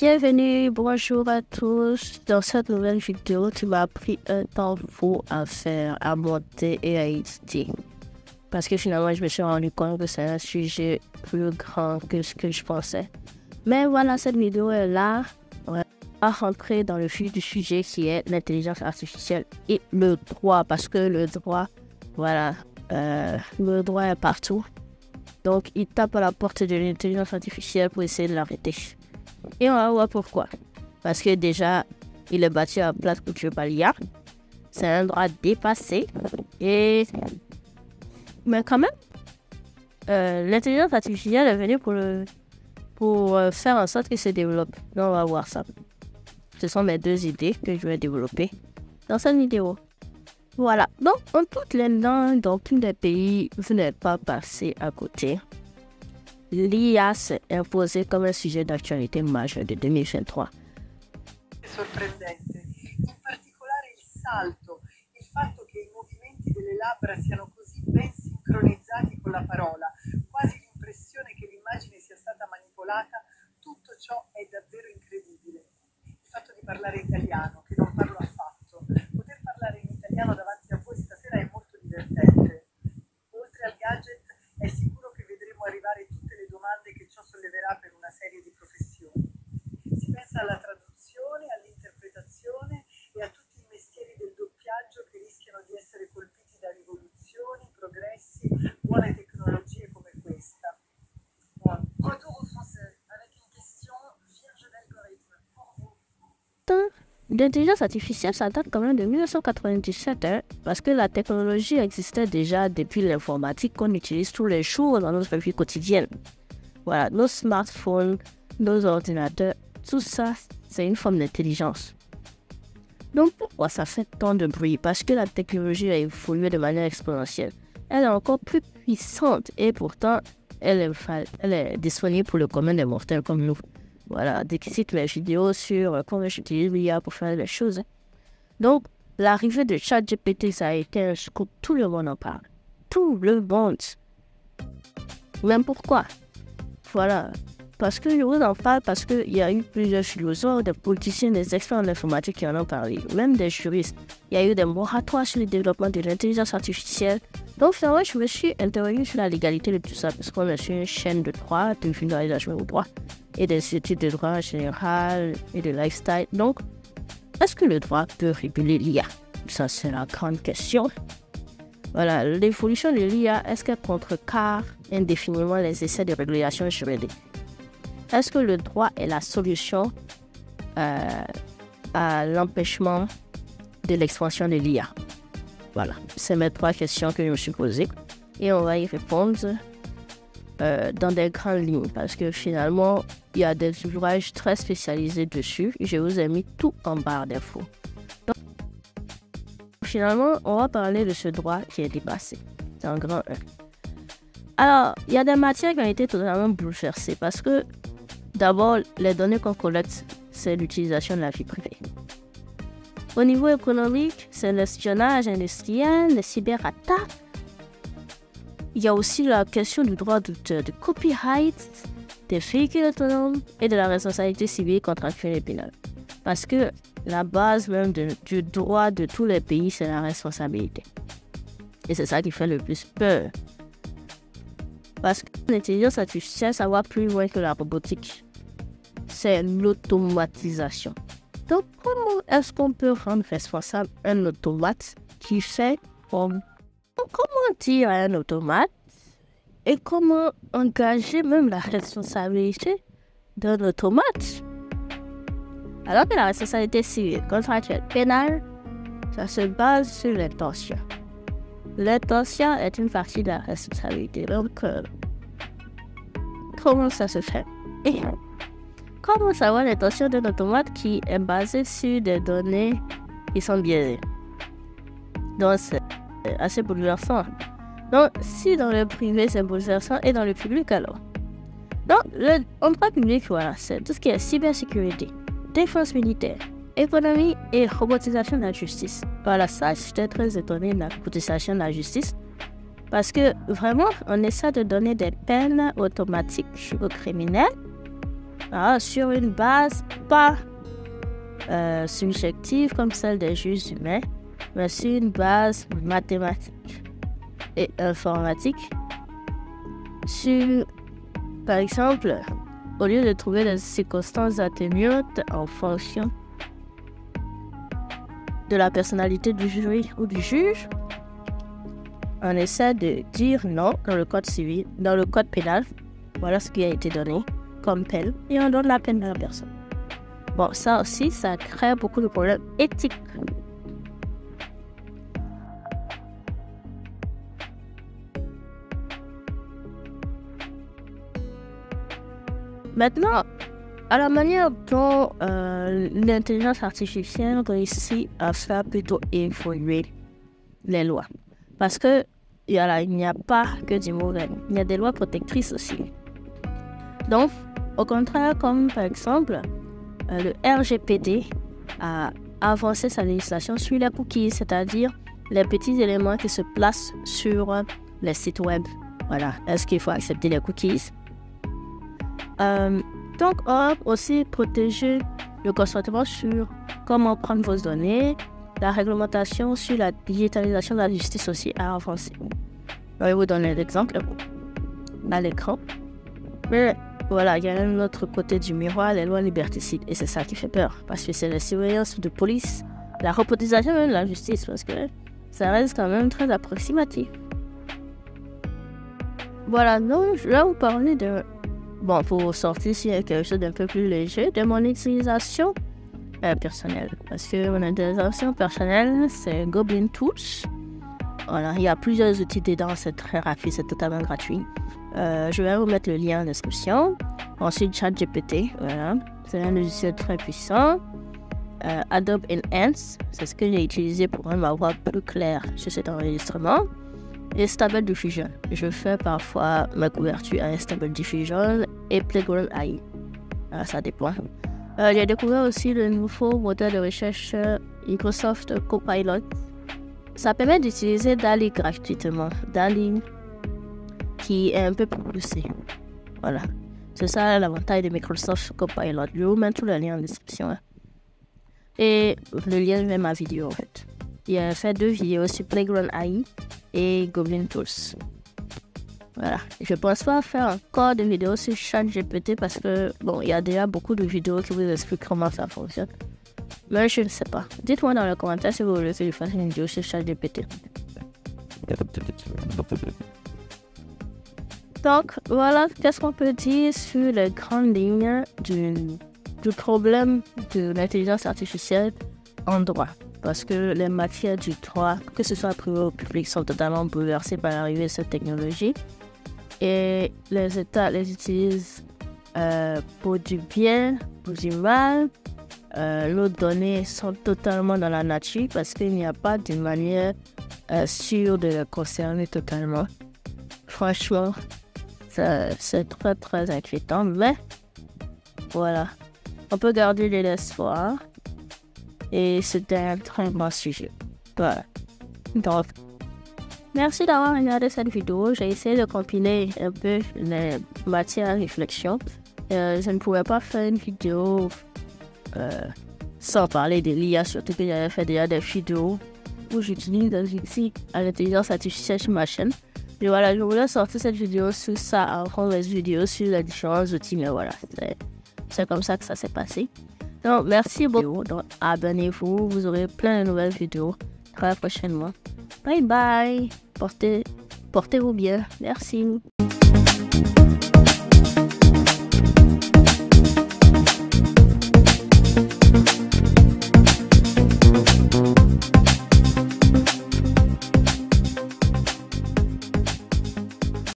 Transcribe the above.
Bienvenue, bonjour à tous. Dans cette nouvelle vidéo, tu m'as pris un temps fou à faire, à monter et à éditer. Parce que finalement, je me suis rendu compte que c'est un sujet plus grand que ce que je pensais. Mais voilà, cette vidéo est là. On va rentrer dans le vif du sujet qui est l'intelligence artificielle et le droit. Parce que le droit, voilà, le droit est partout. Donc, il tape à la porte de l'intelligence artificielle pour essayer de l'arrêter. Et on va voir pourquoi. Parce que déjà, il est battu à place pour Dieu par l'IA. C'est un droit dépassé. Mais quand même, l'intelligence artificielle est venue pour faire en sorte qu'il se développe. Donc, on va voir ça. Ce sont mes deux idées que je vais développer dans cette vidéo. Voilà. Donc, en toutes les langues, dans tous les pays, vous n'êtes pas passé à côté. L'IA s'est imposée come un sujet d'actualité majeure de 2023. Sorprendente, in particolare il salto, il fatto che i movimenti delle labbra siano così ben sincronizzati con la parola, quasi l'impressione che l'immagine sia stata manipolata, tutto ciò è davvero incredibile. Il fatto di parlare italiano, che non parlo affatto, poter parlare in italiano davanti a voi stasera è molto divertente. Oltre al gadget è sicuro che vedremo arrivare tutte le domande che ciò solleverà per una serie di professioni. Si pensa alla traduzione, all'interpretazione e a tutti i mestieri del doppiaggio che rischiano di essere colpiti da rivoluzioni, progressi, buone tecnologie come questa. Retour au français avec une question vierge d'algorithme pour vous. L'intelligence artificielle, ça date quand même de 1997, parce que la technologie existait déjà depuis l'informatique qu'on utilise tous les jours dans notre vie quotidienne. Voilà, nos smartphones, nos ordinateurs, tout ça, c'est une forme d'intelligence. Donc pourquoi ça fait tant de bruit? Parce que la technologie a évolué de manière exponentielle. Elle est encore plus puissante et pourtant, elle est disponible pour le commun des mortels comme nous. Voilà, dès que cite mes vidéos sur comment j'utilise l'IA pour faire les choses. Donc, l'arrivée de ChatGPT, ça a été un scoop. Tout le monde en parle. Tout le monde. Même pourquoi? Voilà. Parce que je vous en parle parce qu'il y a eu plusieurs philosophes, des politiciens, des experts en informatique qui en ont parlé. Même des juristes. Il y a eu des moratoires sur le développement de l'intelligence artificielle. Donc, finalement, je me suis interrogée sur la légalité de tout ça. Parce qu'on est sur une chaîne de droit, de finalisation au droit. Et des études de droit en général et de lifestyle. Donc, est-ce que le droit peut réguler l'IA? Ça, c'est la grande question. Voilà, l'évolution de l'IA, est-ce qu'elle contrecarre indéfiniment les essais de régulation juridique? Est-ce que le droit est la solution à l'empêchement de l'expansion de l'IA? Voilà, c'est mes trois questions que je me suis posées. Et on va y répondre dans des grandes lignes, parce que finalement, il y a des ouvrages très spécialisés dessus. Je vous ai mis tout en barre d'infos. Donc, finalement, on va parler de ce droit qui est dépassé. C'est un grand 1. Alors, il y a des matières qui ont été totalement bouleversées, parce que d'abord, les données qu'on collecte, c'est l'utilisation de la vie privée. Au niveau économique, c'est l'espionnage industriel, les cyberattaques. Il y a aussi la question du droit d'auteur, du copyright, des véhicules autonomes et de la responsabilité civile, contractuelle et pénale. Parce que la base même du droit de tous les pays, c'est la responsabilité. Et c'est ça qui fait le plus peur. Parce que l'intelligence artificielle, ça va plus loin que la robotique. C'est l'automatisation. Donc, comment est-ce qu'on peut rendre responsable un automate qui fait comme... Comment dire à un automate et comment engager même la responsabilité d'un automate? Alors que la responsabilité civile, contractuelle, pénale, ça se base sur l'intention. L'intention est une partie de la responsabilité. Donc, comment ça se fait? Et comment savoir l'intention d'un automate qui est basée sur des données qui sont biaisées? Donc, c'est assez bouleversant. Donc, si dans le privé c'est bouleversant, et dans le public alors? Donc, en droit public, voilà, c'est tout ce qui est cybersécurité, défense militaire, économie et robotisation de la justice. Voilà, ça, j'étais très étonnée de la robotisation de la justice. Parce que vraiment, on essaie de donner des peines automatiques aux criminels. sur une base pas subjective comme celle des juges humains, mais sur une base mathématique et informatique. Par exemple, au lieu de trouver des circonstances atténuantes en fonction de la personnalité du jury ou du juge, on essaie de dire non dans le code civil, dans le code pénal. Voilà ce qui a été donné comme peine et on donne la peine à la personne. Bon, ça aussi, ça crée beaucoup de problèmes éthiques. Maintenant, à la manière dont l'intelligence artificielle réussit à faire plutôt évoluer les lois. Parce que il n'y a pas que du mauvais, il y a des lois protectrices aussi. Donc, au contraire, comme par exemple, le RGPD a avancé sa législation sur les cookies, c'est-à-dire les petits éléments qui se placent sur les sites web. Voilà, est-ce qu'il faut accepter les cookies? Donc, on va aussi protéger le consentement sur comment prendre vos données. La réglementation sur la digitalisation de la justice aussi a avancé. Je vais vous donner l'exemple à l'écran. Mais voilà, il y a un autre côté du miroir, les lois liberticides. Et c'est ça qui fait peur. Parce que c'est la surveillance de police, la repolitisation même de la justice. Parce que ça reste quand même très approximatif. Voilà, donc je vais vous parler de... Bon, pour sortir sur quelque chose d'un peu plus léger, de mon utilisation personnelle. Parce que mon utilisation personnelle, c'est Goblin Tools. Voilà, il y a plusieurs outils dedans, c'est très rapide, c'est totalement gratuit. Je vais vous mettre le lien en description. Ensuite, ChatGPT, voilà. C'est un logiciel très puissant. Adobe Enhance, c'est ce que j'ai utilisé pour rendre ma voix plus claire sur cet enregistrement. Et Stable Diffusion. Je fais parfois ma couverture à Stable Diffusion et Playground AI. Ça dépend. J'ai découvert aussi le nouveau moteur de recherche Microsoft Copilot. Ça permet d'utiliser DALL-E gratuitement. DALL-E qui est un peu plus poussé. Voilà. C'est ça l'avantage de Microsoft Copilot. Je vous mets tous les liens en description. Et le lien vers ma vidéo en fait. Il a fait 2 vidéos sur Playground AI et Goblin Tools. Voilà. Je pense pas faire encore de vidéos sur ChatGPT parce que, bon, il y a déjà beaucoup de vidéos qui vous expliquent comment ça fonctionne. Mais je ne sais pas. Dites-moi dans les commentaires si vous voulez que je fasse une vidéo sur ChatGPT. Donc, voilà, qu'est-ce qu'on peut dire sur les grandes lignes du problème de l'intelligence artificielle en droit. Parce que les matières du droit, que ce soit privé ou public, sont totalement bouleversées par l'arrivée de cette technologie. Et les États les utilisent pour du bien, pour du mal. Nos données sont totalement dans la nature parce qu'il n'y a pas de manière sûre de les concerner totalement. Franchement, c'est très très inquiétant, mais voilà. On peut garder de l'espoir. Et c'était un très bon sujet. Voilà. Donc, merci d'avoir regardé cette vidéo. J'ai essayé de compiler un peu les matières à réflexion. Je ne pouvais pas faire une vidéo sans parler de l'IA, surtout que j'avais fait déjà des vidéos où j'utilise des outils à l'intelligence artificielle sur ma chaîne. Et voilà, je voulais sortir cette vidéo sur ça avant les vidéos sur les différents outils, mais voilà, c'est comme ça que ça s'est passé. Donc, merci beaucoup. Donc, abonnez-vous. Vous aurez plein de nouvelles vidéos très prochainement. Bye bye. Portez-vous bien. Merci.